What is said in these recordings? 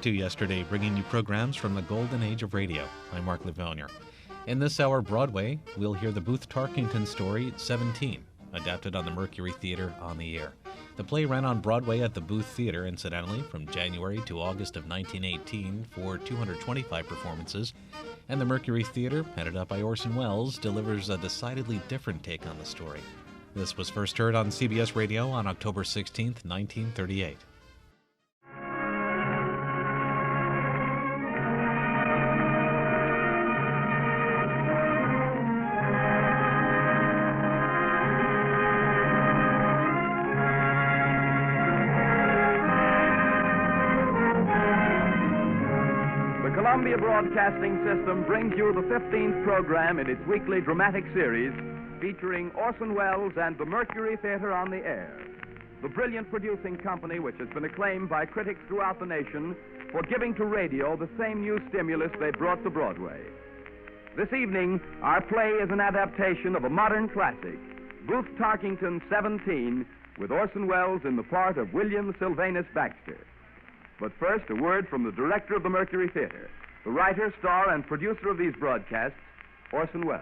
to yesterday, bringing you programs from the golden age of radio. I'm Mark Lavonier. In this hour, Broadway, we'll hear the Booth Tarkington story, 17, adapted on the Mercury Theater on the air. The play ran on Broadway at the Booth Theater, incidentally, from January to August of 1918 for 225 performances, and the Mercury Theater, headed up by Orson Welles, delivers a decidedly different take on the story. This was first heard on CBS Radio on October 16, 1938. Columbia Broadcasting System brings you the 15th program in its weekly dramatic series featuring Orson Welles and the Mercury Theater on the air, the brilliant producing company which has been acclaimed by critics throughout the nation for giving to radio the same new stimulus they brought to Broadway. This evening, our play is an adaptation of a modern classic, Booth Tarkington 17, with Orson Welles in the part of William Sylvanus Baxter. But first, a word from the director of the Mercury Theater, the writer, star, and producer of these broadcasts, Orson Welles.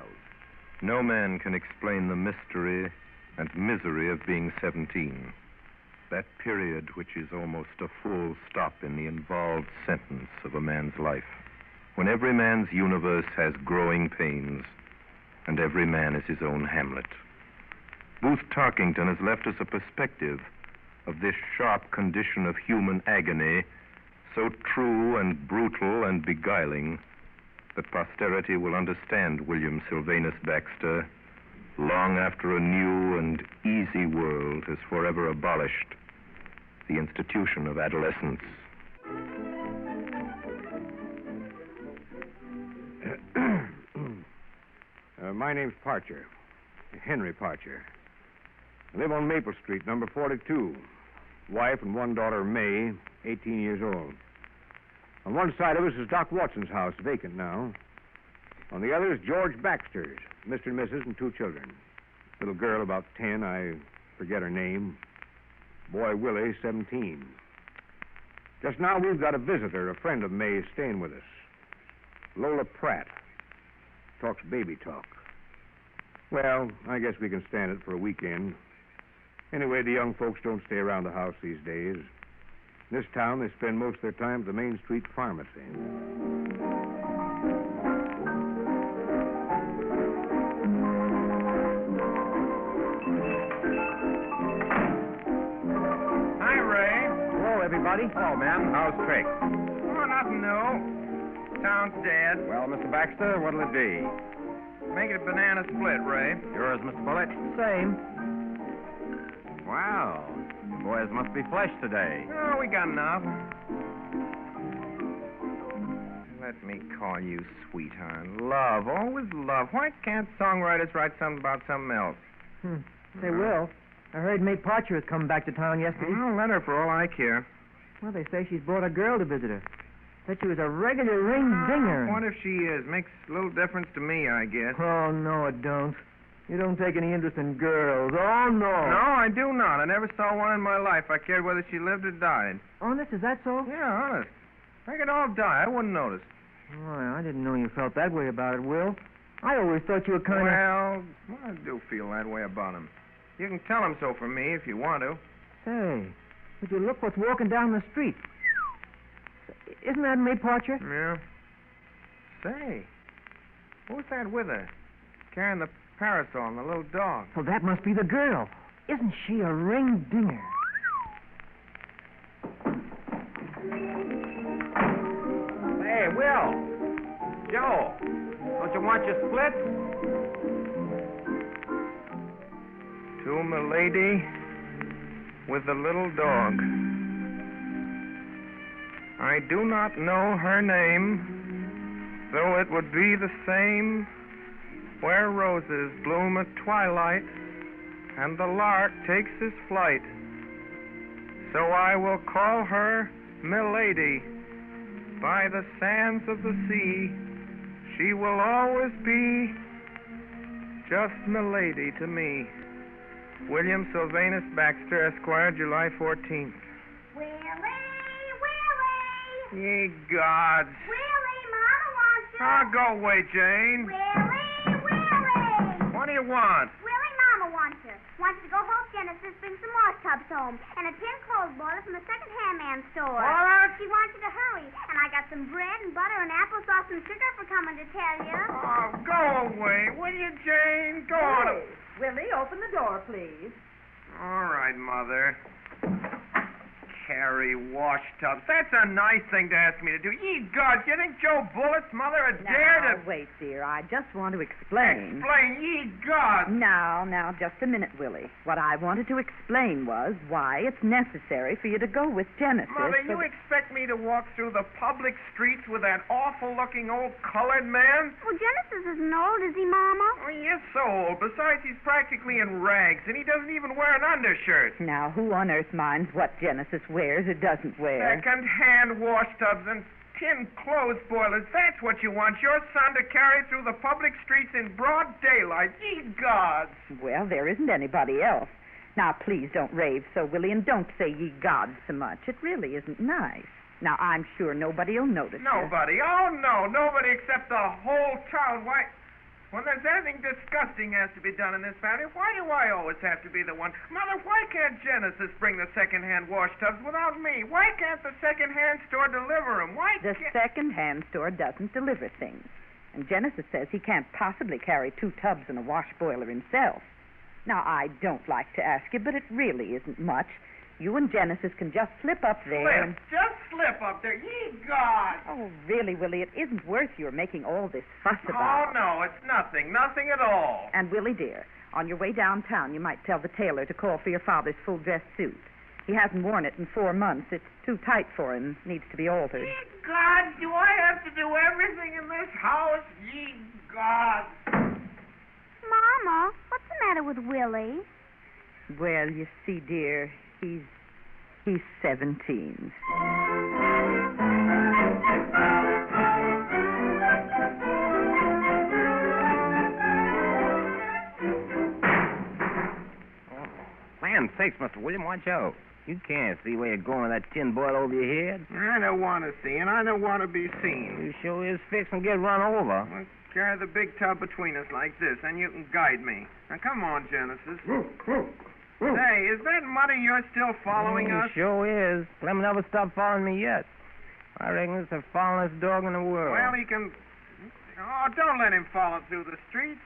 No man can explain the mystery and misery of being 17. That period which is almost a full stop in the involved sentence of a man's life, when every man's universe has growing pains, and every man is his own Hamlet. Booth Tarkington has left us a perspective of this sharp condition of human agony, so true and brutal and beguiling that posterity will understand William Sylvanus Baxter long after a new and easy world has forever abolished the institution of adolescence. My name's Parcher, Henry Parcher. I live on Maple Street, number 42. Wife and one daughter, May, 18 years old. On one side of us is Doc Watson's house, vacant now. On the other is George Baxter's, Mr. and Mrs. and 2 children. Little girl about 10, I forget her name. Boy Willie, 17. Just now we've got a visitor, a friend of May's staying with us. Lola Pratt. Talks baby talk. Well, I guess we can stand it for a weekend. Anyway, the young folks don't stay around the house these days. In this town, they spend most of their time at the Main Street Pharmacy. Hi, Ray. Hello, everybody. Hello, ma'am. How's tricks? Oh, nothing new. Town's dead. Well, Mr. Baxter, what'll it be? Make it a banana split, Ray. Yours, Mr. Bullitt? Same. Wow, you boys must be flesh today. Oh, we got enough. Let me call you sweetheart. Love, always love. Why can't songwriters write something about something else? They will. I heard May Parcher has come back to town yesterday. Well, let her for all I care. Well, they say she's brought a girl to visit her. Said she was a regular ring-dinger. What if she is? Makes little difference to me, I guess. Oh, no, it don't. You don't take any interest in girls. Oh, no. No, I do not. I never saw one in my life. I cared whether she lived or died. Honest, is that so? Yeah, honest. They could all die. I wouldn't notice. Oh, I didn't know you felt that way about it, Will. I always thought you were kind of... Well, I do feel that way about him. You can tell him so from me if you want to. Say, would you look what's walking down the street? Isn't that May Parcher? Yeah. Say, who's that with her? Carrying the parasol and the little dog. Well, that must be the girl. Isn't she a ring-dinger? Hey, Will. Joe, don't you want your split? To milady with the little dog. I do not know her name, though it would be the same where roses bloom at twilight and the lark takes his flight. So I will call her Milady. By the sands of the sea, she will always be just Milady to me. William Sylvanus Baxter, Esquire, July 14th. Willie, Willie, Ye gods. Willie, Mama wants you. Oh, go away, Jane. Willie! What do you want? Willie, Mama wants you. Wants to go help Genesis bring some wash tubs home and a tin clothes boiler from the second-hand man store. What? She wants you to hurry. And I got some bread and butter and applesauce and sugar for coming to tell you. Oh, go away, will you, Jane? Go on. Willie, open the door, please. All right, Mother. Carry wash tubs. That's a nice thing to ask me to do. Ye gods, you think Joe Bullett's mother would dare to... Wait, dear. I just want to explain. Explain, ye gods. Now, just a minute, Willie. What I wanted to explain was why it's necessary for you to go with Genesis. Mother, you expect me to walk through the public streets with that awful-looking old colored man? Well, Genesis isn't old, is he, Mama? Oh, he is so old. Besides, he's practically in rags, and he doesn't even wear an undershirt. Now, who on earth minds what Genesis wears or doesn't wear? Second-hand wash tubs and tin clothes boilers. That's what you want your son to carry through the public streets in broad daylight. Ye gods. Well, there isn't anybody else. Now, please don't rave so, Willie, and don't say ye gods so much. It really isn't nice. Now, I'm sure nobody will notice you. Nobody? Oh, no. Nobody except the whole town. Why... When there's anything disgusting has to be done in this family, why do I always have to be the one? Mother, why can't Genesis bring the second-hand wash tubs without me? Why can't the second-hand store deliver them? The second-hand store doesn't deliver things. And Genesis says he can't possibly carry 2 tubs and a wash boiler himself. Now, I don't like to ask you, but it really isn't much. You and Genesis can just slip up there and... Just slip up there. Ye gods! Oh, really, Willie, it isn't worth your making all this fuss Oh, about. no, it's nothing. Nothing at all. And, Willie, dear, on your way downtown, you might tell the tailor to call for your father's full-dress suit. He hasn't worn it in 4 months. It's too tight for him. Needs to be altered. Ye gods, do I have to do everything in this house? Ye gods! Mama, what's the matter with Willie? Well, you see, dear, he's 17. Land sakes, Mr. William, watch out. You can't see where you're going with that tin boil over your head. I don't want to see, and I don't want to be seen. You sure is fixing to get run over. Well, carry the big tub between us like this, and you can guide me. Now, come on, Genesis. Say, is that muddy you're still following us? Sure is. Clem never stopped following me yet. I reckon it's the followingest dog in the world. Well, he can... Oh, don't let him follow through the streets.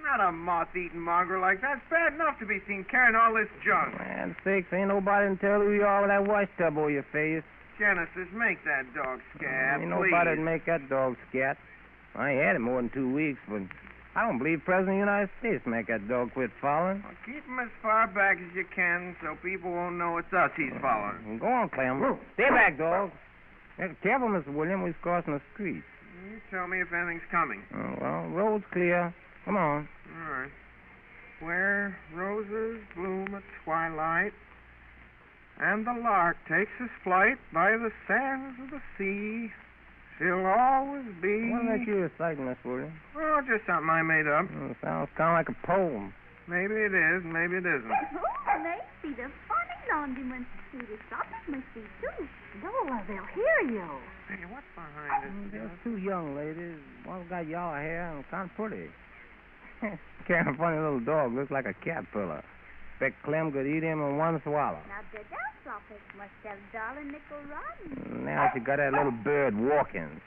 Not a moth-eating mongrel like that. It's bad enough to be seen carrying all this junk. Man sakes, ain't nobody can tell who you are with that wash tub over your face. Genesis, make that dog scat, Ain't please. nobody to make that dog scat. I ain't had it more than 2 weeks, but I don't believe President of the United States make that dog quit following. Well, keep him as far back as you can so people won't know it's us he's following. Go on, Clem. Stay back, dog. Careful, Mr. William. We're crossing the street. You tell me if anything's coming. Oh, well, road's clear. Come on. All right. Where roses bloom at twilight, and the lark takes his flight by the sands of the sea, she'll always be... What about you reciting, Miss William? Oh, just something I made up. It sounds kind of like a poem. Maybe it is, maybe it isn't. Oh, they see the funny laundryman. See, the shoppers must see, too. Lola, they'll hear you. Hey, what's behind this? There's 2 young ladies. One's got yellow hair and kind of pretty. Carrying a funny little dog. Looks like a caterpillar. Expect Clem could eat him in one swallow. Now, the dance office must have dollar nickel rotten. Now she got that little bird walking.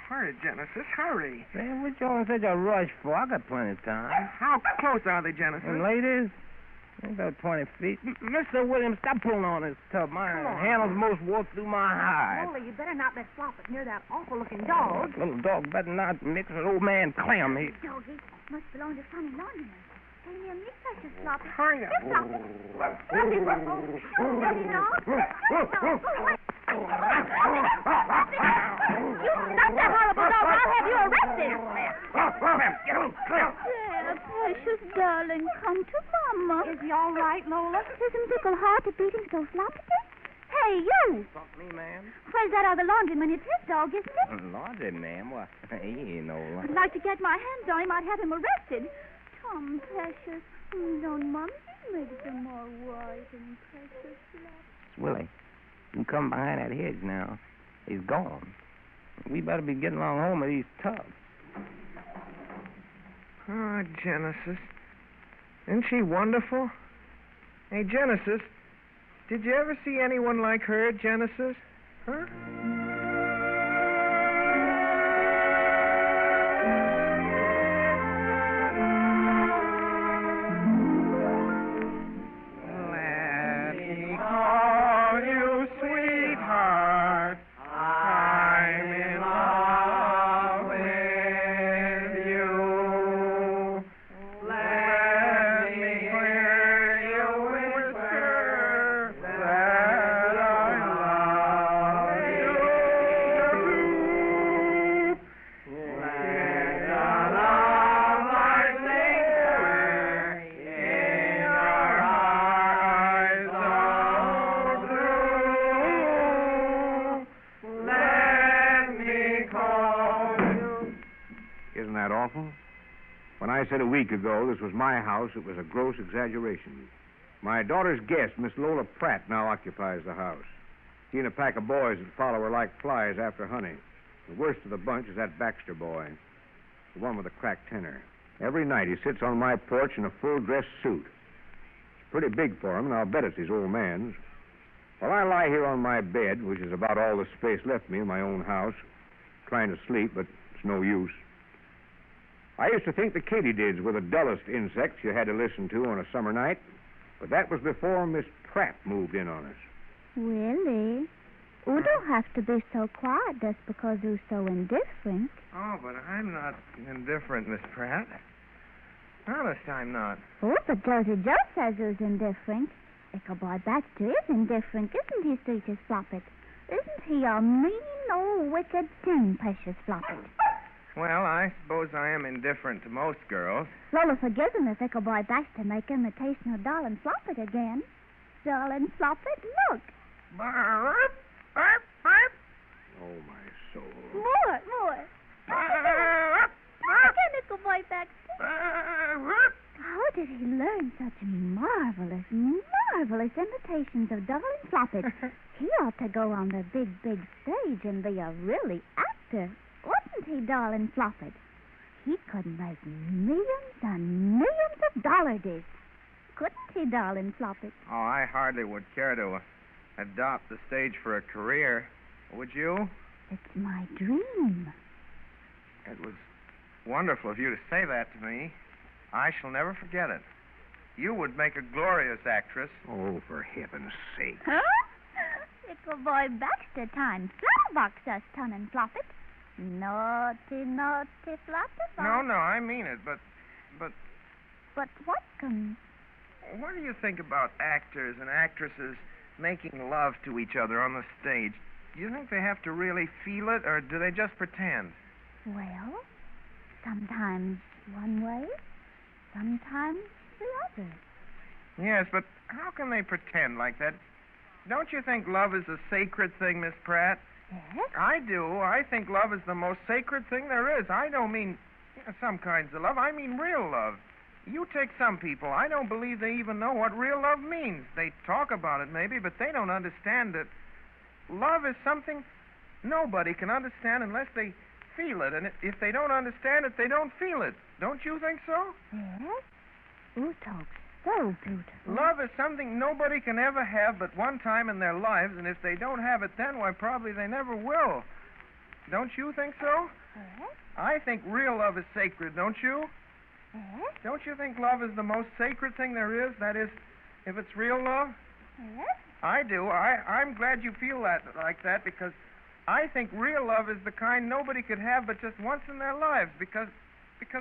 Hurry, Genesis, hurry. Say, what you in such a rush for? I got plenty of time. How close are they, Genesis? And ladies, about 20 feet. Mr. Williams, stop pulling on this tub. My handles most walk through my hide. Lola, you better not let Floppet near that awful-looking dog. Little dog better not mix with old man Clem. He... Doggy must belong to funny laundryman. Hey, near me, precious Floppet. Hurry up. Here, Floppet. Floppy, oh, dirty dog. You stop that horrible dog. I'll have you arrested. There, precious darling, come to Mama. Is he all right, Lola? Isn't Pickle hard to beat him so sloppy? Hey, you. Fuck me, ma'am. Where's that other laundryman? It's his dog, isn't it? Laundry, ma'am? What? He ain't no I'd like to get my hands on him. I'd have him arrested. Come, precious. Don't Mom make some more wise and precious love. Willie, you come behind that hedge now. He's gone. We better be getting along home with these tubs. Oh, Genesis. Isn't she wonderful? Hey, Genesis, did you ever see anyone like her, Genesis? Huh? Isn't that awful? When I said a week ago this was my house, it was a gross exaggeration. My daughter's guest, Miss Lola Pratt, now occupies the house. She and a pack of boys that follow her like flies after honey. The worst of the bunch is that Baxter boy, the one with the cracked tenor. Every night he sits on my porch in a full-dress suit. It's pretty big for him, and I'll bet it's his old man's. While I lie here on my bed, which is about all the space left me in my own house, trying to sleep, but it's no use. I used to think the katydids were the dullest insects you had to listen to on a summer night, but that was before Miss Pratt moved in on us. Willie, you don't have to be so quiet just because you're so indifferent. Oh, but I'm not indifferent, Miss Pratt. Honest, I'm not. Oh, but Josie Joe says you're indifferent. Ichabod Baxter is indifferent, isn't he, Sweetest Floppet? Isn't he a mean old wicked sin, Precious Floppet? Well, I suppose I am indifferent to most girls. Lola forgives him if Ichabod Baxter make imitation of Darlin' Floppet again. Darlin' Floppet, look. Oh, my soul. More. Again, Ichabod Baxter. How did he learn such marvelous imitations of Darlin' Floppet? He ought to go on the big stage and be a really actor. Wasn't he, Darlin' Floppet? He could make millions and millions of dollars. Couldn't he, Darlin' Floppet? Oh, I hardly would care to adopt the stage for a career. Would you? It's my dream. It was wonderful of you to say that to me. I shall never forget it. You would make a glorious actress. Oh, for heaven's sake. Huh? Ichabod Baxter times box us, Darlin' Floppet. Naughty Floppet. No, I mean it, but... But what can... What do you think about actors and actresses making love to each other on the stage? Do you think they have to really feel it, or do they just pretend? Well, sometimes one way, sometimes the other. Yes, but how can they pretend like that? Don't you think love is a sacred thing, Miss Pratt? Yes? I do. I think love is the most sacred thing there is. I don't mean some kinds of love. I mean real love. You take some people. I don't believe they even know what real love means. They talk about it maybe, but they don't understand it. Love is something nobody can understand unless they feel it. And if they don't understand it, they don't feel it. Don't you think so? Yes. You talk so beautiful. Love is something nobody can ever have but one time in their lives, and if they don't have it then, why, probably they never will. Don't you think so? Yes. I think real love is sacred, don't you? Yes. Don't you think love is the most sacred thing there is? That is, if it's real love? Yes. I do. I'm glad you feel that like that, because I think real love is the kind nobody could have but just once in their lives, because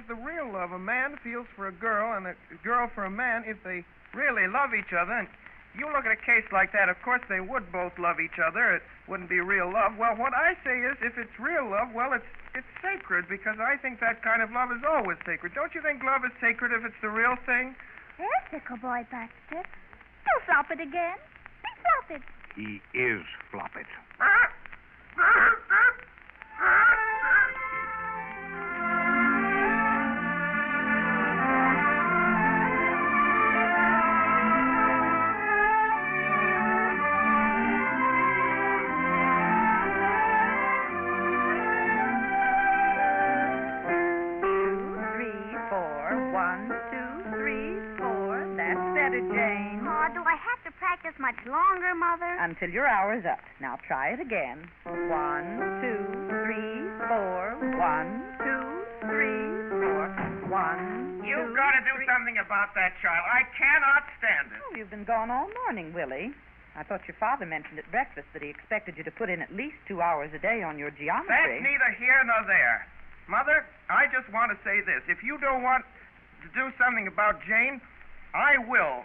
the real love a man feels for a girl and a girl for a man, if they really love each other, and you look at a case like that, of course they would both love each other. It wouldn't be real love. Well, what I say is, if it's real love, well, it's sacred, because I think that kind of love is always sacred. Don't you think love is sacred if it's the real thing? Yes, Ichabod Baxter. Do flop it again. Big flop it. He is Floppet. Well, do I have to practice much longer, Mother? Until your hour's up. Now try it again. 1, 2, 3, 4. 1, 2, 3, 4. 1, You've 2, got to do 3. something about that child. I cannot stand it. Oh, you've been gone all morning, Willie. I thought your father mentioned at breakfast that he expected you to put in at least 2 hours a day on your That's geometry. neither here nor there. Mother, I just want to say this. If you don't want to do something about Jane, I will.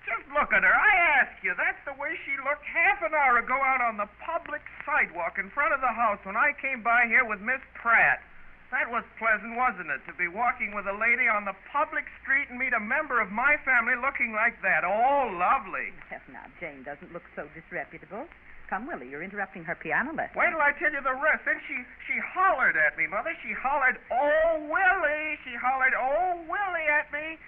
Just look at her. I ask you. That's the way she looked half an hour ago out on the public sidewalk in front of the house when I came by here with Miss Pratt. That was pleasant, wasn't it, to be walking with a lady on the public street and meet a member of my family looking like that? Oh, lovely. Well, now, Jane doesn't look so disreputable. Come, Willie, you're interrupting her piano lesson. Wait till I tell you the rest. Then she hollered at me, Mother. She hollered, "Oh, Willie!" She hollered, "Oh, Willie!" at me.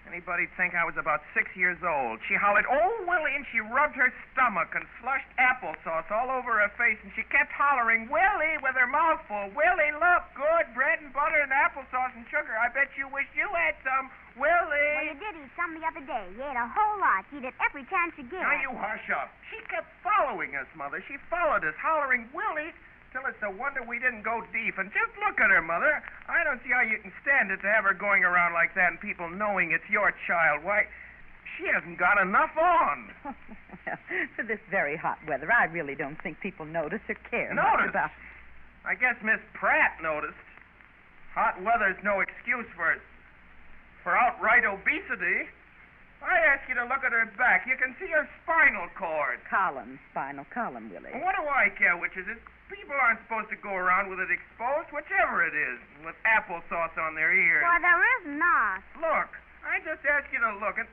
Anybody'd think I was about 6 years old. She hollered, "Oh, Willie," and she rubbed her stomach and flushed applesauce all over her face, and she kept hollering, "Willie," with her mouth full. "Willie, look, good bread and butter and applesauce and sugar. I bet you wish you had some. Willie." Well, you did eat some the other day. You ate a whole lot. You ate it every chance you get. Now you hush up. She kept following us, Mother. She followed us, hollering, "Willie," till it's a wonder we didn't go deep. And just look at her, Mother. I don't see how you can stand it to have her going around like that and people knowing it's your child. Why, she hasn't got enough on. Well, for this very hot weather, I really don't think people notice or care much Notice? about... I guess Miss Pratt noticed. Hot weather's no excuse for outright obesity. I ask you to look at her back. You can see her spinal cord. Spinal column, Willie. What do I care which is it? People aren't supposed to go around with it exposed, whichever it is, with applesauce on their ears. Well, there is not. Look, I just ask you to look, and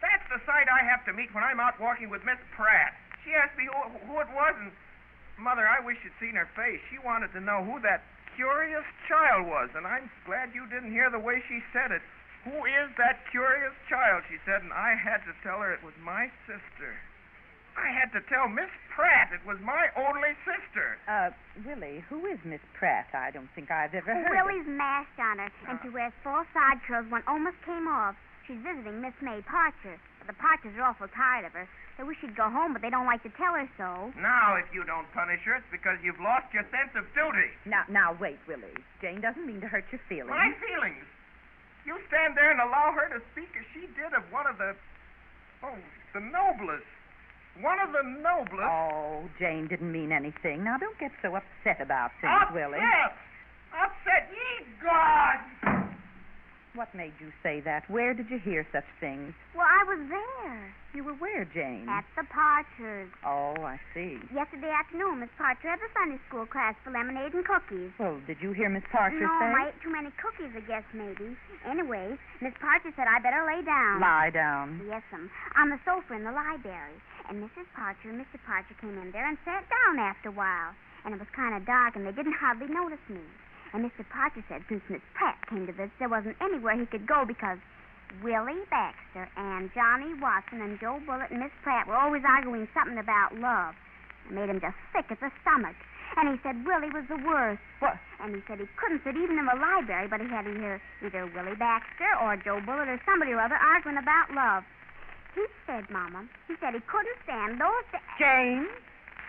that's the sight I have to meet when I'm out walking with Miss Pratt. She asked me who it was, and, Mother, I wish you'd seen her face. She wanted to know who that curious child was, and I'm glad you didn't hear the way she said it. "Who is that curious child?" she said, and I had to tell her it was my sister. I had to tell Miss Pratt it was my only sister. Willie, who is Miss Pratt? I don't think I've ever heard of... Willie's masked on her, and she wears 4 side curls. One almost came off. She's visiting Miss May Parcher. The Parchers are awful tired of her. They wish she'd go home, but they don't like to tell her so. Now, if you don't punish her, it's because you've lost your sense of duty. Now, wait, Willie. Jane doesn't mean to hurt your feelings. My feelings? You stand there and allow her to speak as she did of one of the noblest. One of the noblest. Oh, Jane didn't mean anything. Now, don't get so upset about things, Upset! Willie. Upset, ye gods! What made you say that? Where did you hear such things? Well, I was there. You were where, Jane? At the Parchers. Oh, I see. Yesterday afternoon, Miss Parcher had the Sunday school class for lemonade and cookies. Well, did you hear Miss Parcher No, say? I ate too many cookies, I guess, maybe. Anyway, Miss Parcher said I better lay down. Lie down. Yes'm. On the sofa in the library. And Mrs. Parcher and Mr. Parcher came in there and sat down after a while. And it was kind of dark, and they didn't hardly notice me. And Mr. Parcher said since Miss Pratt came to this, there wasn't anywhere he could go because Willie Baxter and Johnny Watson and Joe Bullitt and Miss Pratt were always arguing something about love. It made him just sick at the stomach. And he said Willie was the worst. What? And he said he couldn't sit even in the library, but he had to hear either Willie Baxter or Joe Bullitt or somebody or other arguing about love. He said, Mama, he said he couldn't stand those... Jane,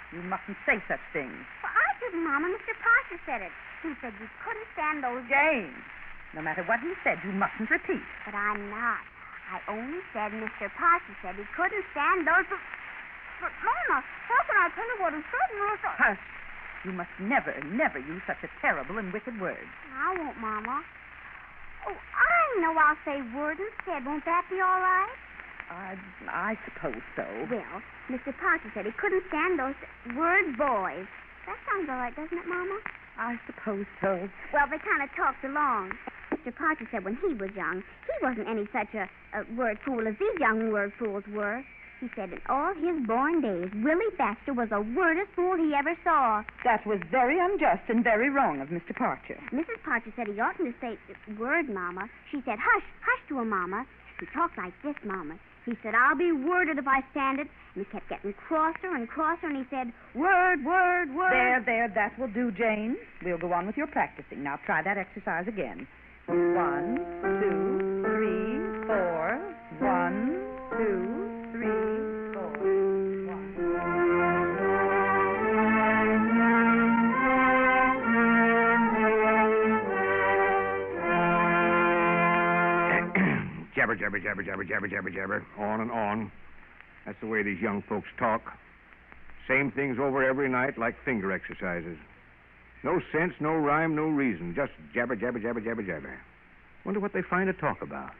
you mustn't say such things. Well, I didn't, Mama. Mr. Parcher said it. He said you couldn't stand those... Jane, no matter what he said, you mustn't repeat. But I'm not. I only said Mr. Parcher said he couldn't stand those... But, Mama, how can I tell you what he said, Mr. Hush. You must never, never use such a terrible and wicked word. I won't, Mama. Oh, I know I'll say word instead. Won't that be all right? I suppose so. Well, Mr. Parcher said he couldn't stand those word boys. That sounds all right, doesn't it, Mama? I suppose so. Well, they kind of talked along. Mr. Parcher said when he was young, he wasn't any such a word fool as these young word fools were. He said in all his born days, Willie Baxter was the wordest fool he ever saw. That was very unjust and very wrong of Mr. Parcher. Mrs. Parcher said he oughtn't to say word, Mama. She said, hush, hush to him, Mama. He talked like this, Mama. He said, I'll be worded if I stand it. And he kept getting crosser and crosser, and he said, word, word, word. There, that will do, Jane. We'll go on with your practicing. Now try that exercise again. 1, 2, 3, 4. 1, 2, 3, jabber, jabber, jabber, jabber, jabber, jabber, jabber, on and on. That's the way these young folks talk. Same things over every night like finger exercises. No sense, no rhyme, no reason. Just jabber, jabber, jabber, jabber, jabber. Wonder what they find to talk about.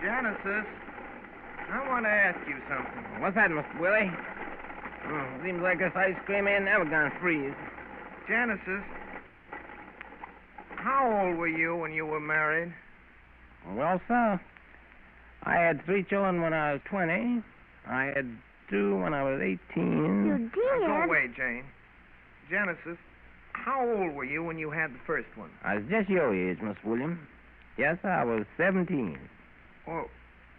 Genesis, I want to ask you something. What's that, Mr. Willie? Seems like this ice cream ain't never gonna freeze. Genesis, how old were you when you were married? Well, sir, I had 3 children when I was 20. I had 2 when I was 18. You Now, did? go away, Jane. Genesis, how old were you when you had the first one? I was just your age, Miss William. Yes, sir, I was 17. Well,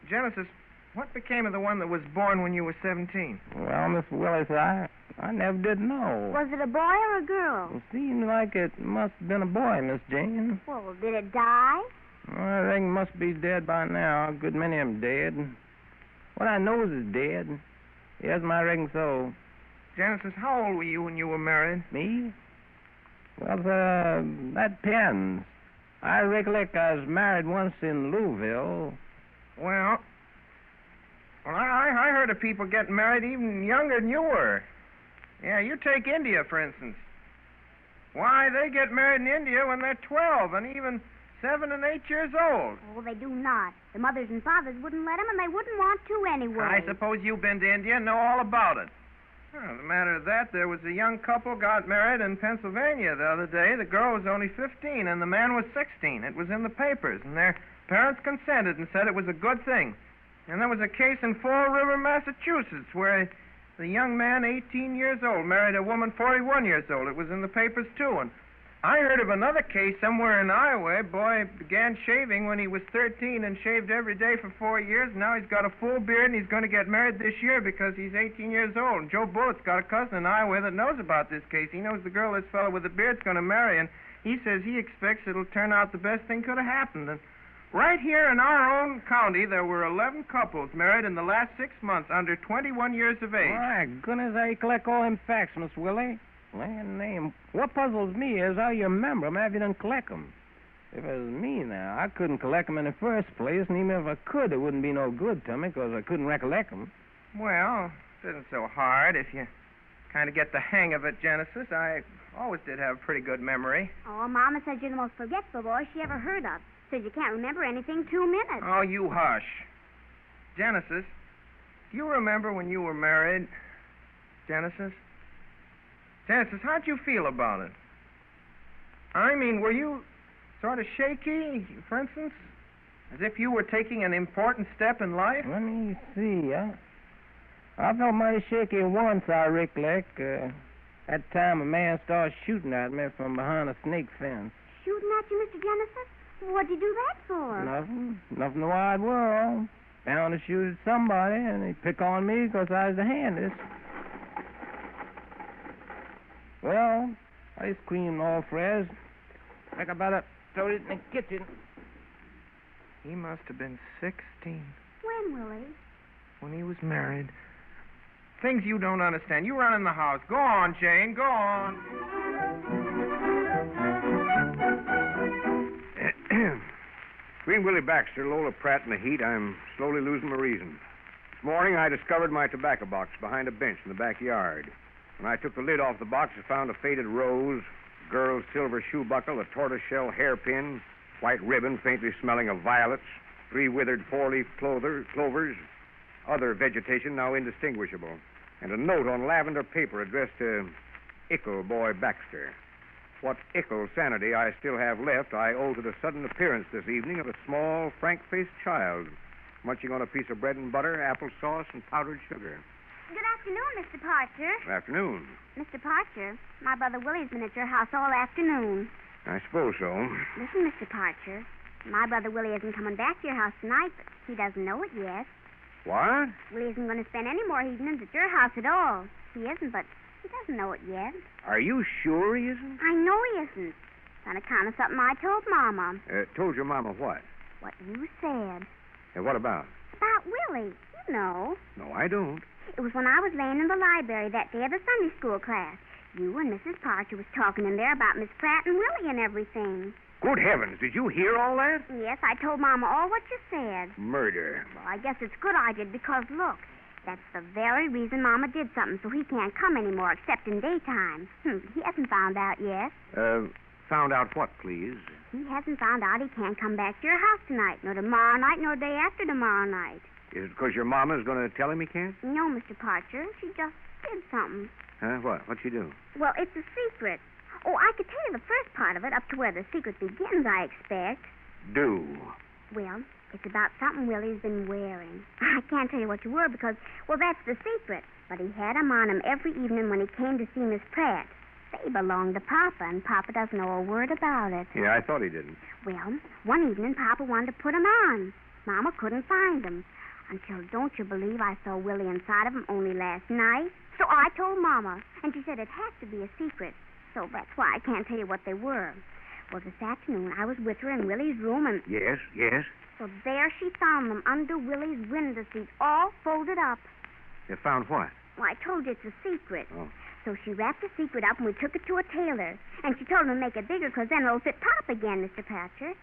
Genesis, what became of the one that was born when you were 17? Well, Miss Willie, sir, I never did know. Was it a boy or a girl? It seemed like it must have been a boy, Miss Jane. Well, did it die? Well, I think it must be dead by now. A good many of 'em dead. What I knows is dead. Yes, I reckon so. Genesis, how old were you when you were married? Me? Well, sir, that depends. I recollect I was married once in Louisville. Well, I heard of people getting married even younger than you were. Yeah, you take India, for instance. Why, they get married in India when they're 12 and even 7 and 8 years old. Oh, they do not. The mothers and fathers wouldn't let them, and they wouldn't want to anyway. I suppose you've been to India and know all about it. Well, the matter of that, there was a young couple got married in Pennsylvania the other day. The girl was only 15 and the man was 16. It was in the papers, and their parents consented and said it was a good thing. And there was a case in Fall River, Massachusetts, where the young man, 18 years old, married a woman 41 years old. It was in the papers, too. And I heard of another case somewhere in Iowa. A boy began shaving when he was 13 and shaved every day for 4 years. Now he's got a full beard, and he's going to get married this year because he's 18 years old. And Joe Bullett's got a cousin in Iowa that knows about this case. He knows the girl this fellow with the beard's going to marry, and he says he expects it'll turn out the best thing could have happened. And right here in our own county, there were 11 couples married in the last 6 months under 21 years of age. My goodness, how you collect all them facts, Miss Willie? Land name. What puzzles me is how you remember 'em after you done collect 'em. If it was me now, I couldn't collect 'em in the first place, and even if I could, it wouldn't be no good to me because I couldn't recollect 'em. Well, it isn't so hard if you kind of get the hang of it, Genesis. I always did have a pretty good memory. Oh, Mama says you're the most forgetful boy she ever heard of. Says you can't remember anything 2 minutes. Oh, you hush. Genesis, do you remember when you were married? Genesis? Genesis, how'd you feel about it? I mean, were you sort of shaky, for instance? As if you were taking an important step in life? Let me see, I felt mighty shaky once, I recollect. That time a man started shooting at me from behind a snake fence. Shooting at you, Mr. Genesis? What'd you do that for? Nothing in the wide world. Bound to shoot at somebody, and they pick on me because I was the handest. Well, ice cream all fresh. Think I better throw it in the kitchen. He must have been 16 When, Willie? when he was married. Things you don't understand. You run in the house. Go on, Jane. Go on. Between Willie Baxter, Lola Pratt, and the heat, I'm slowly losing my reason. This morning, I discovered my tobacco box behind a bench in the backyard. When I took the lid off the box, I found a faded rose, a girl's silver shoe buckle, a tortoiseshell hairpin, white ribbon faintly smelling of violets, 3 withered 4-leaf clovers, other vegetation now indistinguishable, and a note on lavender paper addressed to Ickle Boy Baxter. What ickle sanity I still have left, I owe to the sudden appearance this evening of a small, frank-faced child, munching on a piece of bread and butter, applesauce, and powdered sugar. Good afternoon, Mr. Parcher. Good afternoon. Mr. Parcher, my brother Willie's been at your house all afternoon. I suppose so. Listen, Mr. Parcher, my brother Willie isn't coming back to your house tonight, but he doesn't know it yet. What? Willie isn't going to spend any more evenings at your house at all. He isn't, but he doesn't know it yet. Are you sure he isn't? I know he isn't. It's on account of something I told Mama. Told your mama what? What you said. What about? About Willie. You know. No, I don't. It was when I was laying in the library that day of the Sunday school class. You and Mrs. Parcher was talking in there about Miss Pratt and Willie and everything. Good heavens, did you hear all that? Yes, I told Mama all what you said. Murder. Well, I guess it's good I did because, look, that's the very reason Mama did something so he can't come anymore except in daytime. He hasn't found out yet. Found out what, please? He hasn't found out he can't come back to your house tonight, nor tomorrow night, nor day after tomorrow night. Is it because your mama's going to tell him he can't? No, Mr. Parcher. She just did something. Huh? What? What'd she do? Well, it's a secret. Oh, I could tell you the first part of it, up to where the secret begins, I expect. Do. Well, it's about something Willie's been wearing. I can't tell you what you were because, well, that's the secret. But he had 'em on him every evening when he came to see Miss Pratt. They belong to Papa, and Papa doesn't know a word about it. Yeah, I thought he didn't. Well, one evening Papa wanted to put 'em on. Mama couldn't find 'em. Until, don't you believe, I saw Willie inside of 'em only last night. So I told Mama, and she said it has to be a secret. So that's why I can't tell you what they were. Well, this afternoon I was with her in Willie's room, and... Yes, yes. So there she found them under Willie's window seat, all folded up. You found what? Well, I told you it's a secret. Oh. So she wrapped the secret up, and we took it to a tailor. And she told him to make it bigger, because then it'll fit Pop again, Mr. Patcher.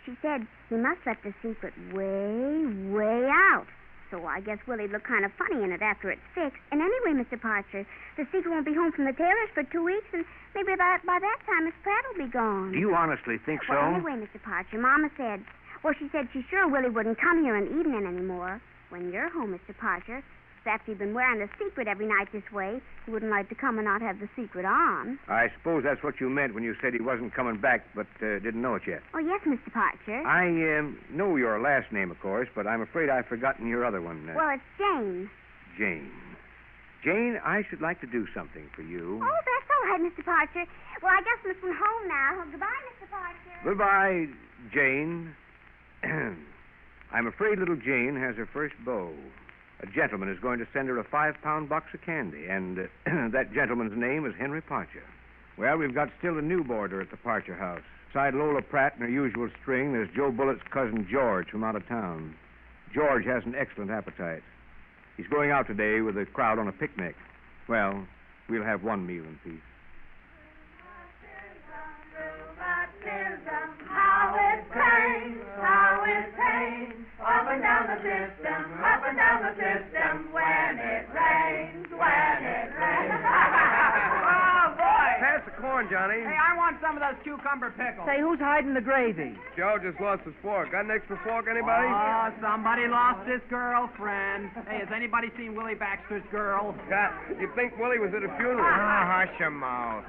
She said he must let the secret way, way out. So I guess Willie looked kind of funny in it after it's fixed. And anyway, Mr. Parcher, the secret won't be home from the tailor's for 2 weeks, and maybe by that time Miss Pratt will be gone. Do you honestly think so? Well, anyway, Mr. Parcher, Mama said... Well, she said she's sure Willie wouldn't come here in the evening anymore. When you're home, Mr. Parcher, after you've been wearing the secret every night this way, you wouldn't like to come and not have the secret on. I suppose that's what you meant when you said he wasn't coming back, but didn't know it yet. Oh, yes, Mr. Parcher. I know your last name, of course, but I'm afraid I've forgotten your other one. Well, it's Jane. Jane. Jane, I should like to do something for you. Oh, that's all right, Mr. Parcher. Well, I guess I'm home now. Goodbye, Mr. Parcher. Goodbye, Jane. I'm afraid little Jane has her first beau. A gentleman is going to send her a 5-pound box of candy, and that gentleman's name is Henry Parcher. Well, we've got still a new boarder at the Parcher house. Beside Lola Pratt in her usual string, there's Joe Bullett's cousin George from out of town. George has an excellent appetite. He's going out today with a crowd on a picnic. Well, we'll have one meal in peace. How it pains, up and down the system, when it rains. Oh, boy! Pass the corn, Johnny. Hey, I want some of those cucumber pickles. Say, who's hiding the gravy? Joe just lost his fork. Got an extra fork, anybody? Oh, somebody lost his girlfriend. Hey, has anybody seen Willie Baxter's girl? Yeah, you think Willie was at a funeral? Oh, hush your mouth.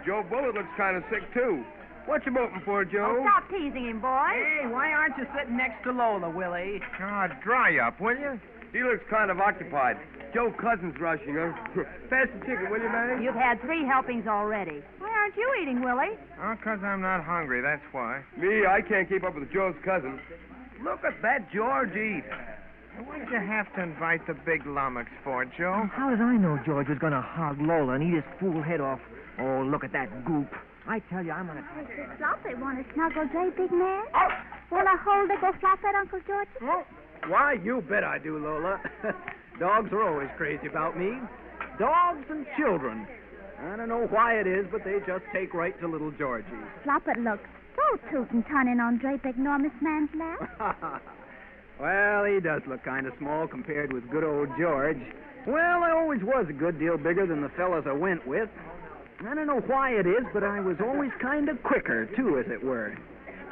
Joe Bullitt looks kind of sick, too. What you voting for, Joe? Oh, stop teasing him, boy. Hey, why aren't you sitting next to Lola, Willie? Oh, dry up, will you? He looks kind of occupied. Joe Cousin's rushing, huh? Pass the chicken, will you, Manny? You've had 3 helpings already. Why aren't you eating, Willie? Oh, 'cause I'm not hungry, that's why. Me, I can't keep up with Joe's cousin. Look at that George eat. What'd you have to invite the big lummox for, Joe? How did I know George was going to hog Lola and eat his fool head off? Oh, look at that goop. I tell you, I'm going to... Mr. Floppet, want to snuggle Jay, big man? Want to hold the go Floppet, Uncle George? Why, you bet I do, Lola. Dogs are always crazy about me. Dogs and children. I don't know why it is, but they just take right to little Georgie. Floppet looks so tootin' tunnin' on Drape enormous man's lap. Well, he does look kind of small compared with good old George. Well, I always was a good deal bigger than the fellas I went with. I don't know why it is, but I was always kind of quicker, too, as it were.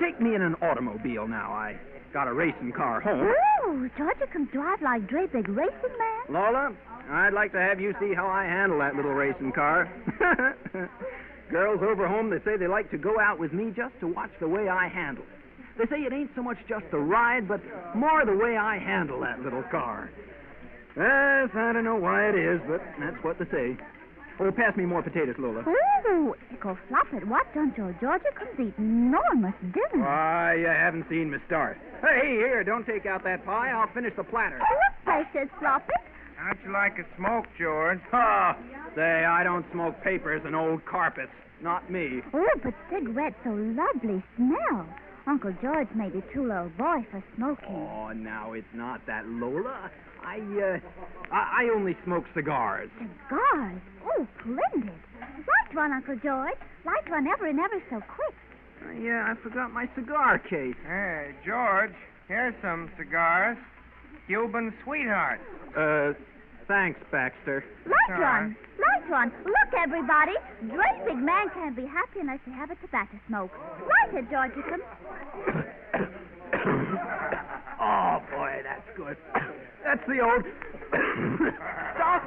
Take me in an automobile now. I got a racing car home. Ooh, Georgia can drive like Drape big racing man. Lola, I'd like to have you see how I handle that little racing car. Girls over home, they say they like to go out with me just to watch the way I handle it. They say it ain't so much just the ride, but more the way I handle that little car. Yes, I don't know why it is, but that's what they say. Oh, pass me more potatoes, Lola. Ooh, go Floppet, what don't your Georgia comes eat enormous dinner? Why, you haven't seen me start. Hey, here, don't take out that pie. I'll finish the platter. Look, precious Floppet. How'd you like a smoke, George? Oh, say, I don't smoke papers and old carpets. Not me. Oh, but cigarettes so lovely smell. Uncle George made it too little boy for smoking. Oh, now it's not that, Lola. I only smoke cigars. Cigars? Oh, splendid. Light one, Uncle George. Light one ever and ever so quick. Yeah, I forgot my cigar case. Hey, George, here's some cigars. Cuban sweetheart. Thanks, Baxter. Light one. Light one. Look, everybody. Great big man can't be happy unless they have a tobacco smoke. Light it, Georgicum. Oh, boy, that's good. That's the old stuff.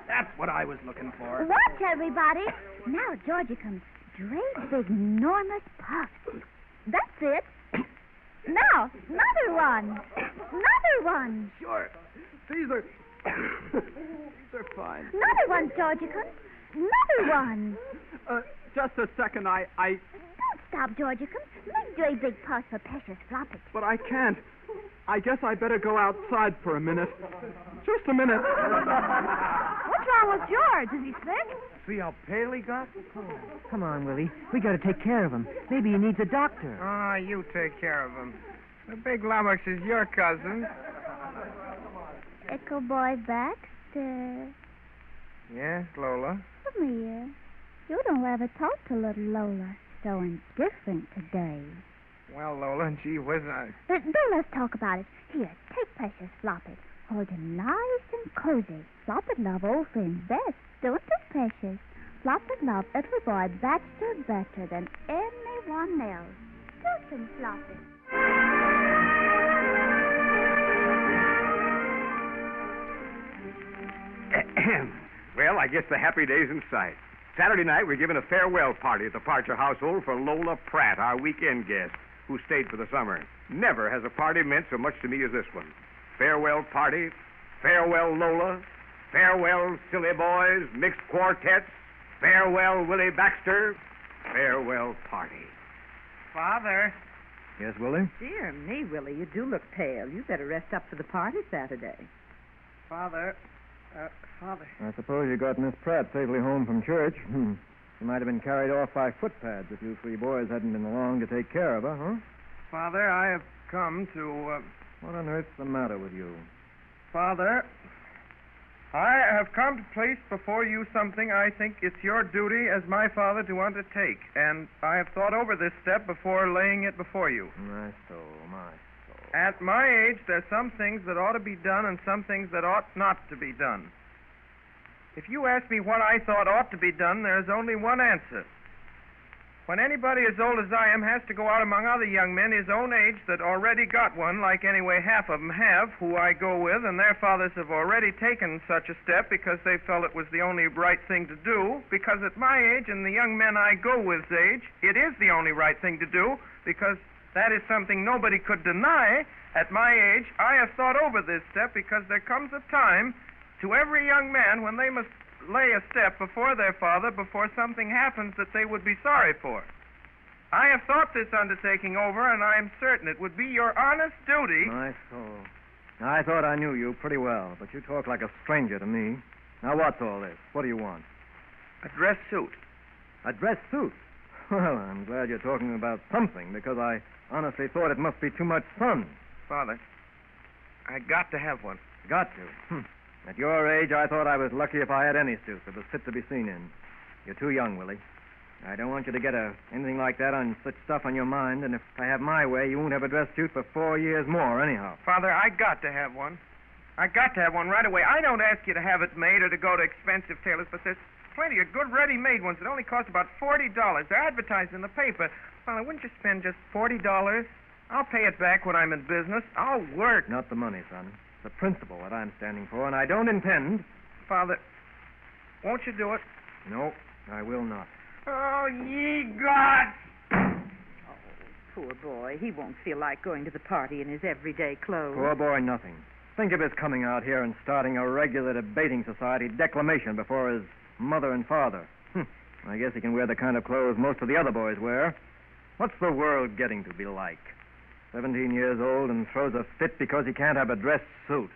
That's what I was looking for. Watch, everybody. Now, Georgicum, great big enormous puffs. That's it. Now, another one. Another one. Sure. These are... These are fine. Another one, Georgicum. Another one. Just a second. I... Don't stop, Georgicum. Make great big puffs for precious floppets. But I can't. I guess I better go outside for a minute. Just a minute. What's wrong with George? Is he sick? See how pale he got? Come on, Willie. We got to take care of him. Maybe he needs a doctor. Ah, you take care of him. The big lummox is your cousin. Echo Boy Baxter. Yes, Lola? Come here. You don't ever talk to little Lola. So indifferent today. Well, Lola, gee whiz, Don't let's talk about it. Here, take precious Floppet. Hold him nice and cozy. Floppet love old friend best, don't you, precious? Floppet love little boy Baxter better than anyone else. Don't you, Floppet? Well, I guess the happy day's in sight. Saturday night, we're giving a farewell party at the Parcher household for Lola Pratt, our weekend guest, who stayed for the summer. Never has a party meant so much to me as this one. Farewell party, farewell Lola, farewell silly boys, mixed quartets, farewell Willie Baxter, farewell party. Father. Yes, Willie? Dear me, Willie, you do look pale. You better rest up for the party Saturday. Father. Father. I suppose you got Miss Pratt safely home from church. She might have been carried off by footpads if you three boys hadn't been along to take care of her, huh? Father, I have come to, What on earth's the matter with you? Father, I have come to place before you something I think it's your duty as my father to undertake, and I have thought over this step before laying it before you. My soul, my soul. At my age, there's some things that ought to be done and some things that ought not to be done. If you ask me what I thought ought to be done, there's only one answer. When anybody as old as I am has to go out among other young men his own age that already got one, like anyway half of them have, who I go with, and their fathers have already taken such a step because they felt it was the only right thing to do, because at my age and the young men I go with's age, it is the only right thing to do, because that is something nobody could deny. At my age, I have thought over this step because there comes a time to every young man when they must lay a step before their father before something happens that they would be sorry for. I have thought this undertaking over, and I am certain it would be your honest duty. My soul. I thought I knew you pretty well, but you talk like a stranger to me. Now, what's all this? What do you want? A dress suit. A dress suit? Well, I'm glad you're talking about something, because I honestly thought it must be too much fun. Father, I got to have one. Got to? At your age, I thought I was lucky if I had any suit that was fit to be seen in. You're too young, Willie. I don't want you to get anything like that on such stuff on your mind, and if I have my way, you won't have a dress suit for 4 years more, anyhow. Father, I got to have one. I got to have one right away. I don't ask you to have it made or to go to expensive tailors, but there's plenty of good ready-made ones that only cost about $40. They're advertised in the paper. Father, wouldn't you spend just $40? I'll pay it back when I'm in business. I'll work. Not the money, son. The principle that I'm standing for, and I don't intend... Father, won't you do it? No, I will not. Oh, ye gods! Oh, poor boy. He won't feel like going to the party in his everyday clothes. Poor boy, nothing. Think of his coming out here and starting a regular debating society declamation before his mother and father. I guess he can wear the kind of clothes most of the other boys wear. What's the world getting to be like? 17 years old and throws a fit because he can't have a dress suit.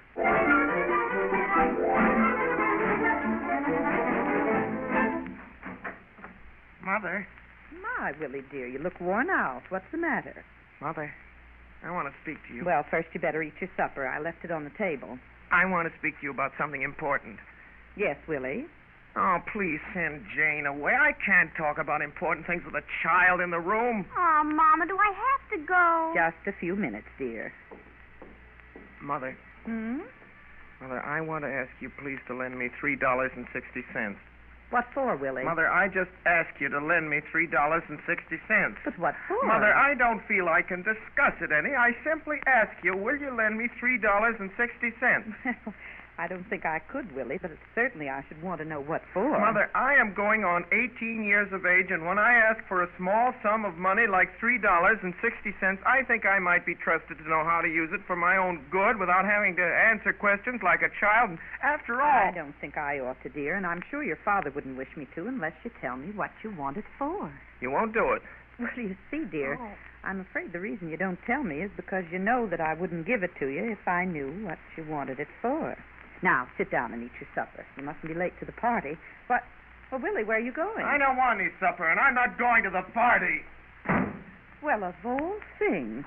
Mother. My, Willie, dear, you look worn out. What's the matter? Mother, I want to speak to you. Well, first you better eat your supper. I left it on the table. I want to speak to you about something important. Yes, Willie? Oh, please send Jane away. I can't talk about important things with a child in the room. Oh, Mama, do I have to go? Just a few minutes, dear. Mother, Hmm? Mother, I want to ask you please to lend me $3.60. What for, Willie? Mother, I just asked you to lend me $3.60. But what for? Mother, I don't feel I can discuss it any. I simply ask you, will you lend me $3.60? I don't think I could, Willie, but certainly I should want to know what for. Mother, I am going on 18 years of age, and when I ask for a small sum of money like $3.60, I think I might be trusted to know how to use it for my own good without having to answer questions like a child. And after all... I don't think I ought to, dear, and I'm sure your father wouldn't wish me to unless you tell me what you want it for. You won't do it. Well, you see, dear, I'm afraid the reason you don't tell me is because you know that I wouldn't give it to you if I knew what you wanted it for. Now, sit down and eat your supper. You mustn't be late to the party. What? Well, Willie, where are you going? I don't want any supper, and I'm not going to the party. Well, of all things.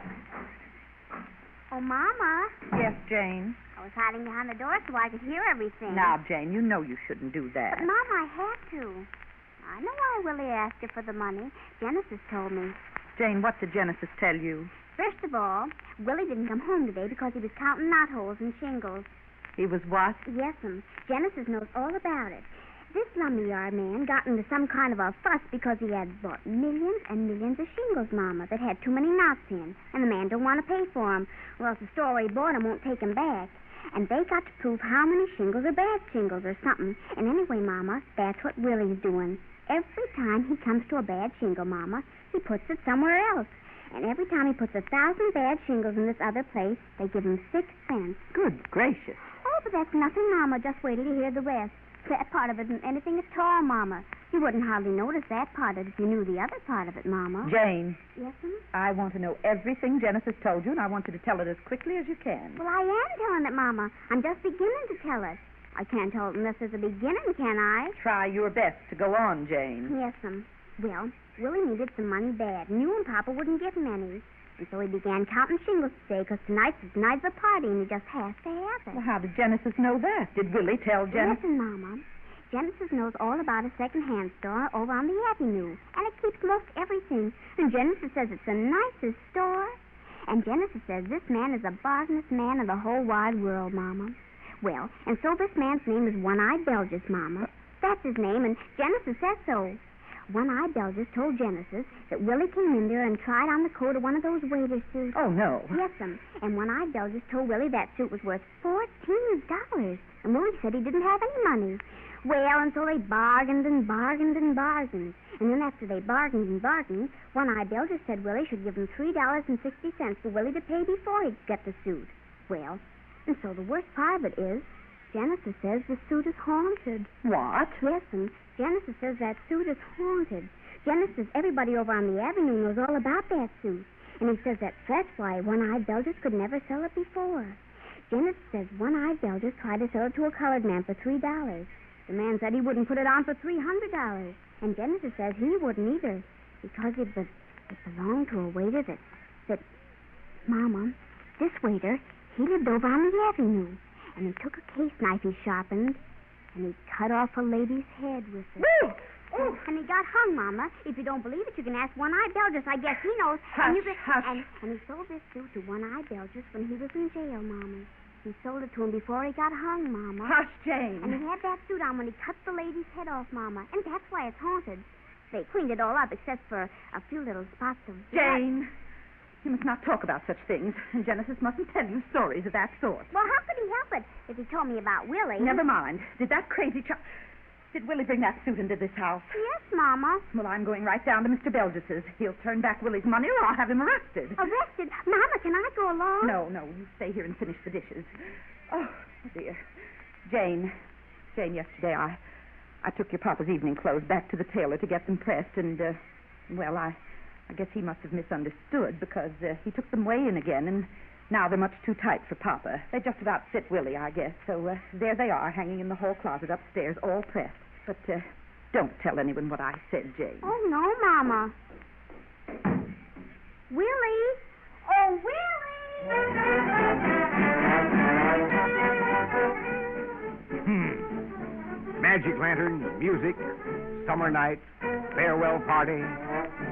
Oh, Mama. Yes, Jane? I was hiding behind the door so I could hear everything. Now, Jane, you know you shouldn't do that. But, Mama, I had to. I know why Willie asked you for the money. Genesis told me. Jane, what did Genesis tell you? First of all, Willie didn't come home today because he was counting knotholes and shingles. He was what? Yes'm. Genesis knows all about it. This lumberyard man got into some kind of a fuss because he had bought millions and millions of shingles, Mama, that had too many knots in, and the man don't want to pay for them, or else the store where he bought them won't take them back. And they got to prove how many shingles are bad shingles or something. And anyway, Mama, that's what Willie's doing. Every time he comes to a bad shingle, Mama, he puts it somewhere else. And every time he puts 1,000 bad shingles in this other place, they give him 6 cents. Good gracious. Oh, but that's nothing, Mama. Just wait till you hear the rest. That part of it isn't anything at all, Mama. You wouldn't hardly notice that part of it if you knew the other part of it, Mama. Jane. Yes'm? I want to know everything Genesis told you, and I want you to tell it as quickly as you can. Well, I am telling it, Mama. I'm just beginning to tell it. I can't tell it unless there's a beginning, can I? Try your best to go on, Jane. Yes'm. Well, Willie needed some money bad, and you and Papa wouldn't give him any. And so he began counting shingles today, because tonight's the night of the party, and he just has to have it. Well, how did Genesis know that? Did Willie tell Genesis? Listen, Mama. Genesis knows all about a second-hand store over on the avenue, and it keeps most everything. And Genesis says it's the nicest store. And Genesis says this man is the bargainest man in the whole wide world, Mama. Well, and so this man's name is One-Eyed Belgis, Mama. That's his name, and Genesis says so. One-Eyed Belgis told Genesis that Willie came in there and tried on the coat of one of those waiter suits. Oh, no. Yes'm. And One-Eyed Belgis told Willie that suit was worth $14. And Willie said he didn't have any money. Well, and so they bargained and bargained and bargained. And then after they bargained and bargained, One-Eyed Belgis said Willie should give him $3.60 for Willie to pay before he'd get the suit. Well, and so the worst part of it is, Genesis says the suit is haunted. What? Yes'm. Genesis says that suit is haunted. Genesis says everybody over on the avenue knows all about that suit. And he says that's why One-Eyed Belgis could never sell it before. Genesis says One-Eyed Belgis tried to sell it to a colored man for $3. The man said he wouldn't put it on for $300. And Genesis says he wouldn't either, because it belonged to a waiter that... Mama, this waiter, he lived over on the avenue. And he took a case knife he sharpened, and he cut off a lady's head with it. Woo! Oh. And he got hung, Mama. If you don't believe it, you can ask One-Eyed Belgis. I guess he knows. Hush, hush. And he sold this suit to One-Eyed Belgis when he was in jail, Mama. He sold it to him before he got hung, Mama. Hush, Jane. And he had that suit on when he cut the lady's head off, Mama. And that's why it's haunted. They cleaned it all up except for a few little spots of blood. Jane, you must not talk about such things. And Genesis mustn't tell you stories of that sort. Well, how could he help it if he told me about Willie? Never mind. Did that crazy child... Did Willie bring that suit into this house? Yes, Mama. Well, I'm going right down to Mr. Belgis's. He'll turn back Willie's money or I'll have him arrested. Arrested? Mama, can I go along? No, you stay here and finish the dishes. Oh, dear. Jane, yesterday I took your papa's evening clothes back to the tailor to get them pressed, and, well, I guess he must have misunderstood because he took them way in again, and now they're much too tight for Papa. They just about fit Willie, I guess. So there they are, hanging in the hall closet upstairs, all pressed. But don't tell anyone what I said, Jane. Oh, no, Mama. Willie! Oh, Willie! magic lanterns, music, summer night, farewell party,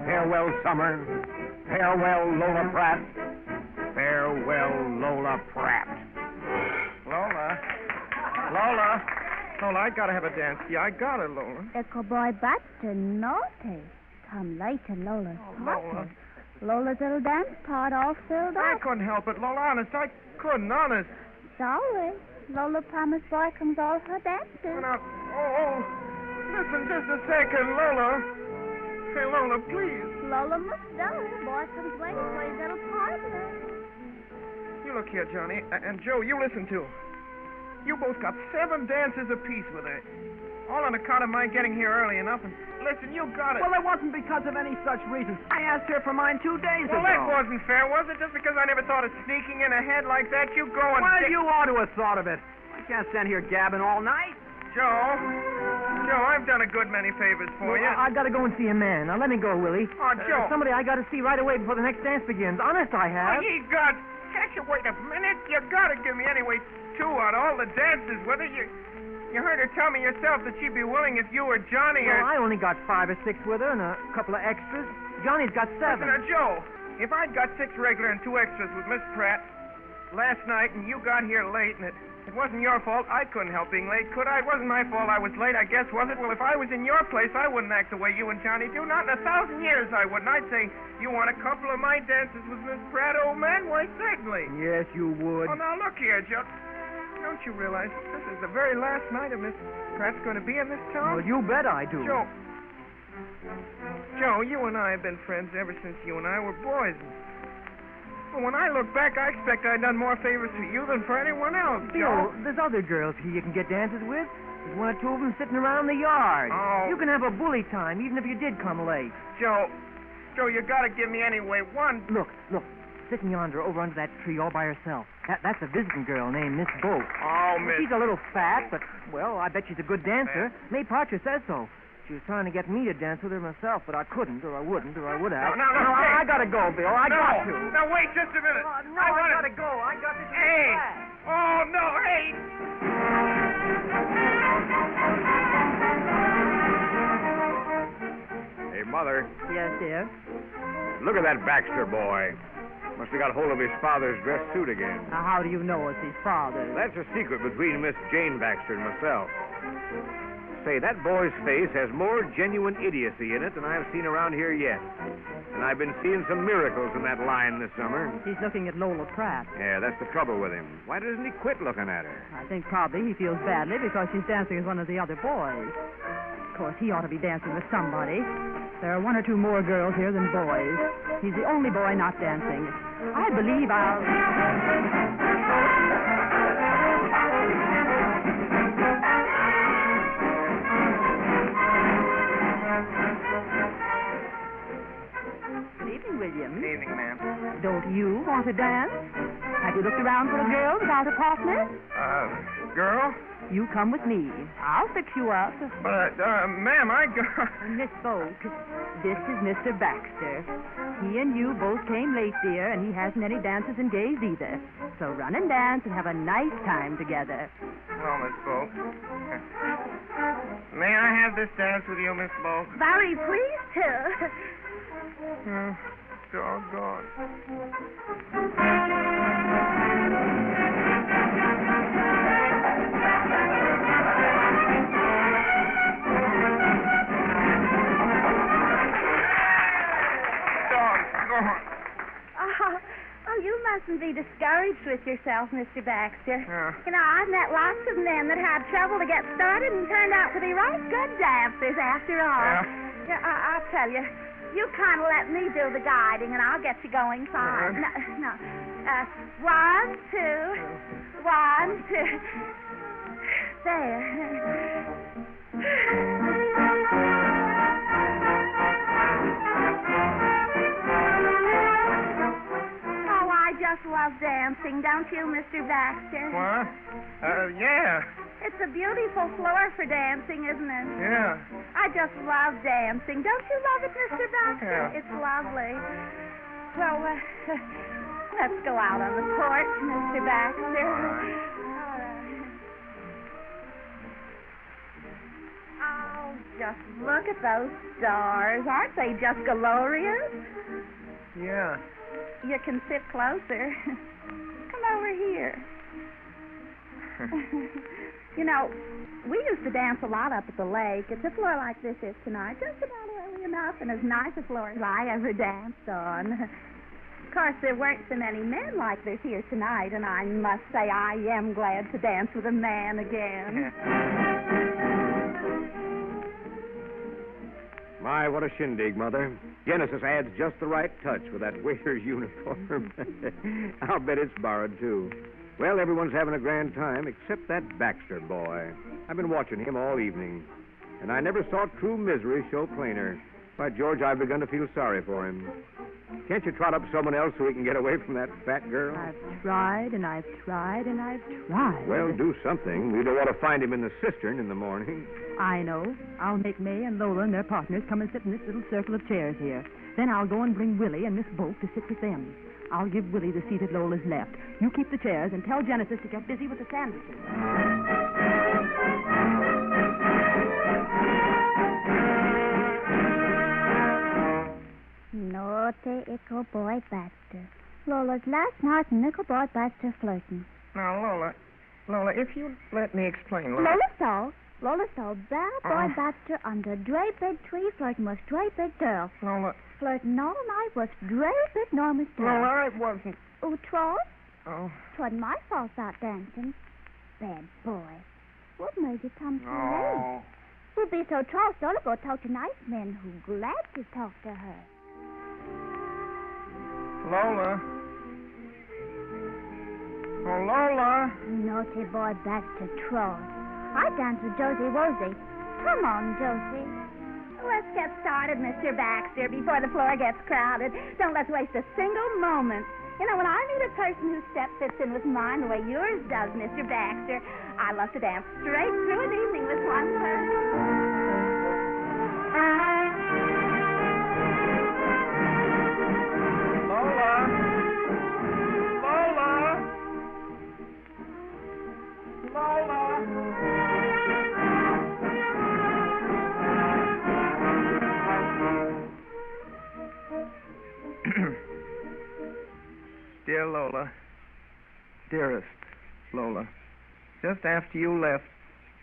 farewell summer, farewell Lola Pratt, farewell Lola Pratt. Lola, I gotta have a dance. Yeah, I got it, Lola. The cowboy Buster naughty. Come later, Lola's party. Lola's little dance part all filled I up. couldn't help it, Lola. Honest, I couldn't. Honest. Sorry. Lola promised boy comes all her dances. Now, listen just a second, Lola. Hey, Lola, please. Lola must go. Boy comes waiting for his little partner. You look here, Johnny, and Joe, you listen too. You both got 7 dances apiece with her. All on account of my getting here early enough. And listen, you got it. Well, it wasn't because of any such reason. I asked her for mine 2 days ago. Well, that wasn't fair, was it? Just because I never thought of sneaking in ahead like that, you go and... Well, you ought to have thought of it. I can't stand here gabbing all night. Joe, I've done a good many favors for you. I gotta go and see a man. Now, let me go, Willie. Oh, Joe. Somebody I gotta see right away before the next dance begins. Honest, I have. Oh, ye gods. Can't you wait a minute? You gotta give me anyway 2 out of all the dances with her. You heard her tell me yourself that she'd be willing if you or Johnny or... Well, I only got 5 or 6 with her and a couple of extras. Johnny's got 7. Listen, now, Joe, if I'd got 6 regular and 2 extras with Miss Pratt last night and you got here late and it wasn't your fault, I couldn't help being late, could I? It wasn't my fault I was late, I guess, was it? Well, if I was in your place, I wouldn't act the way you and Johnny do. Not in 1,000 years I wouldn't. I'd say, you want a couple of my dances with Miss Pratt, old man? Why, certainly. Yes, you would. Oh, now, look here, Joe. Don't you realize this is the very last night of Miss Pratt's going to be in this town? Well, you bet I do. Joe, you and I have been friends ever since you and I were boys. Well, when I look back, I expect I've done more favors for you than for anyone else, Joe. Bill, there's other girls here you can get dances with. There's 1 or 2 of them sitting around the yard. Oh. You can have a bully time, even if you did come late. Joe, you got to give me anyway 1. Look. Sitting yonder over under that tree all by herself. That's a visiting girl named Miss Boat. Oh, Miss... She's a little fat, but, well, I bet she's a good dancer. May Parcher says so. She was trying to get me to dance with her myself, but I couldn't, or I wouldn't, or I would have. No, I gotta go, Bill. I got to. Now, wait just a minute. I gotta go. I got to get back. Oh, no, hey. Hey, Mother. Yes, dear? Look at that Baxter boy. Must have got hold of his father's dress suit again. Now, how do you know it's his father? That's a secret between Miss Jane Baxter and myself. Say, that boy's face has more genuine idiocy in it than I've seen around here yet. And I've been seeing some miracles in that line this summer. He's looking at Lola Pratt. Yeah, that's the trouble with him. Why doesn't he quit looking at her? I think probably he feels badly because she's dancing with one of the other boys. Of course, he ought to be dancing with somebody. There are 1 or 2 more girls here than boys. He's the only boy not dancing. I believe Good evening, William. Good evening, ma'am. Don't you want to dance? Have you looked around for a girl without a partner? Girl? You come with me. I'll fix you up. But, ma'am, Miss Boat, this is Mr. Baxter. He and you both came late, dear, and he hasn't any dances engaged either. So run and dance and have a nice time together. Well, Miss Boat. May I have this dance with you, Miss Boat? Very pleased to. Doggone. Oh, you mustn't be discouraged with yourself, Mr. Baxter. Yeah. You know, I've met lots of men that had trouble to get started and turned out to be right good dancers after all. Yeah. I'll tell you. You kind of let me do the guiding, and I'll get you going fine. No. 1, 2. 1, 2. There. Oh, I just love dancing, don't you, Mr. Baxter? What? Yeah. It's a beautiful floor for dancing, isn't it? Yeah. I just love dancing. Don't you love it, Mr. Baxter? Yeah. It's lovely. Well, let's go out on the porch, Mr. Baxter. All right. Just look at those stars. Aren't they just glorious? Yeah. You can sit closer. Come over here. You know, we used to dance a lot up at the lake. It's a floor like this is tonight, just about early enough, and as nice a floor as I ever danced on. Of course, there weren't so many men like there's here tonight, and I must say I am glad to dance with a man again. My, what a shindig, Mother. Genesis adds just the right touch with that waiter's uniform. I'll bet it's borrowed, too. Well, everyone's having a grand time except that Baxter boy. I've been watching him all evening, and I never saw true misery show plainer. By George, I've begun to feel sorry for him. Can't you trot up someone else so we can get away from that fat girl? I've tried, and I've tried, and I've tried. Well, do something. We don't want to find him in the cistern in the morning. I know. I'll make May and Lola and their partners come and sit in this little circle of chairs here. Then I'll go and bring Willie and Miss Bolt to sit with them. I'll give Willie the seat at Lola's left. You keep the chairs and tell Genesis to get busy with the sandwiches. Naughty Ickle Boy Baxter. Lola's last night and Ickle Boy Baxter flirting. Now, Lola, if you let me explain, Lola. Lola saw bad boy Baxter under Dre Big Tree flirting with Dre Big Girl. Lola. Flirting all night with Dre Big Norma's girl. Lola, it wasn't. Oh, Troll? Oh. 'Twasn't my fault out dancing. Bad boy. What made you come so late? Oh. Who'd be so troll to go talk to nice men who glad to talk to her? Lola. Oh, Lola. Naughty boy Baxter Troll. I dance with Josie Wosie. Come on, Josie. Let's get started, Mr. Baxter, before the floor gets crowded. Don't let's waste a single moment. You know, when I meet a person whose step fits in with mine the way yours does, Mr. Baxter, I love to dance straight through an evening with one person. Dear Lola, dearest Lola, just after you left,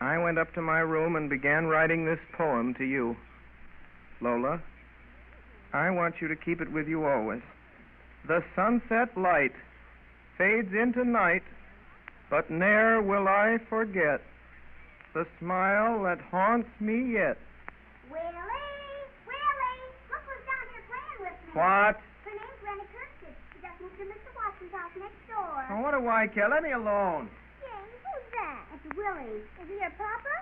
I went up to my room and began writing this poem to you. Lola, I want you to keep it with you always. The sunset light fades into night, but ne'er will I forget the smile that haunts me yet. Willie! Willie! Look who's down here playing with me. What? Her name's Rennie Kirsten. She just moved to Mr. Watson's house next door. Now, what do I care? Let me alone. James, who's that? It's Willie. Is he your papa?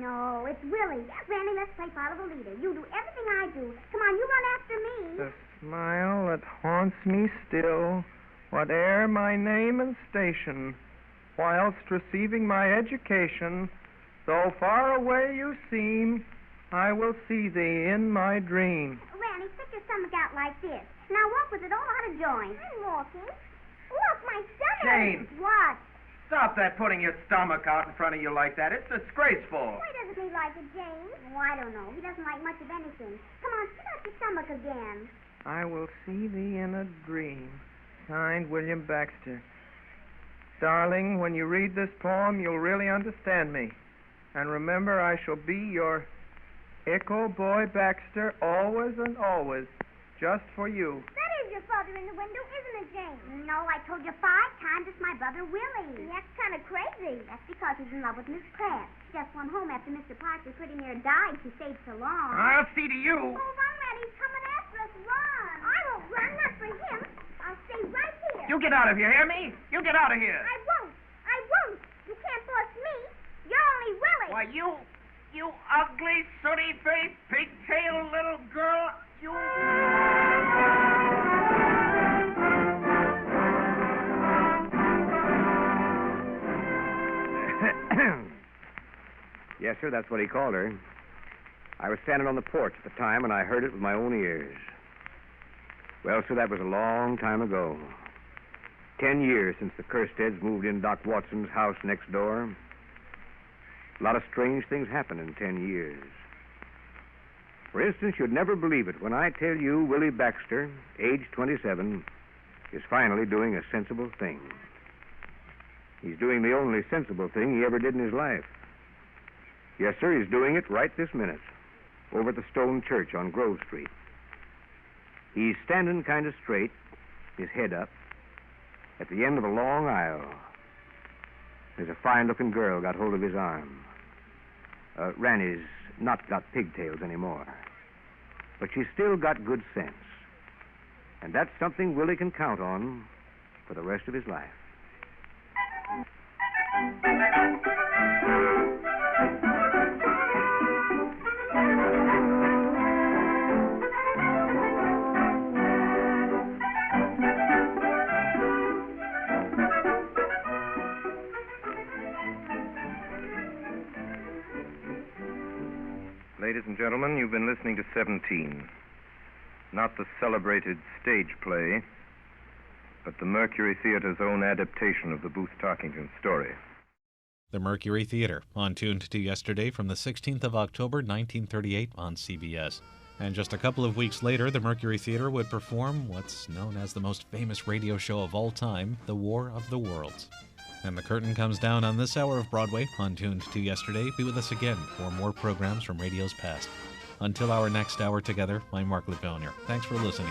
No, it's Willie. Randy, let's play follow the leader. You do everything I do. Come on, you run after me. The smile that haunts me still, whate'er my name and station, whilst receiving my education, though far away you seem, I will see thee in my dream. Randy, stick your stomach out like this. Now walk with it all out of joint. I'm walking. Look, my stomach. Jane. What? Stop that putting your stomach out in front of you like that. It's disgraceful. Why doesn't he like it, James? Oh, I don't know. He doesn't like much of anything. Come on, spit out your stomach again. I will see thee in a dream. Signed, William Baxter. Darling, when you read this poem, you'll really understand me. And remember, I shall be your Echo Boy Baxter, always and always, just for you. That is your father in the window, isn't it, James? No, I told you 5 times it's my brother Willie. That's kind of crazy. That's because he's in love with Miss Pratt. She just went home after Mr. Parker pretty near died. She stayed so long. I'll see to you. Oh, run, Randy. He's coming after us. Run. I won't run, not for him. I'll stay right here. You get out of here, hear me? You get out of here. I won't. I won't. You can't force me. You're only Willie. Why, you ugly, sooty-faced, pigtail little girl, you... Yes, sir, that's what he called her. I was standing on the porch at the time, and I heard it with my own ears. Well, sir, that was a long time ago. 10 years since the Kirsteads moved in Doc Watson's house next door. A lot of strange things happened in 10 years. For instance, you'd never believe it when I tell you Willie Baxter, age 27, is finally doing a sensible thing. He's doing the only sensible thing he ever did in his life. Yes, sir, he's doing it right this minute, over at the Stone Church on Grove Street. He's standing kind of straight, his head up, at the end of a long aisle. There's a fine-looking girl got hold of his arm. Ranny's not got pigtails anymore, but she's still got good sense. And that's something Willie can count on for the rest of his life. Ladies and gentlemen, you've been listening to 17. Not the celebrated stage play, but the Mercury Theater's own adaptation of the Booth Tarkington story. The Mercury Theater, on Tuned to Yesterday from the 16th of October, 1938 on CBS. And just a couple of weeks later, the Mercury Theater would perform what's known as the most famous radio show of all time, The War of the Worlds. And the curtain comes down on this hour of Broadway on Tuned to Yesterday. Be with us again for more programs from radio's past. Until our next hour together, I'm Mark Lavonier. Thanks for listening.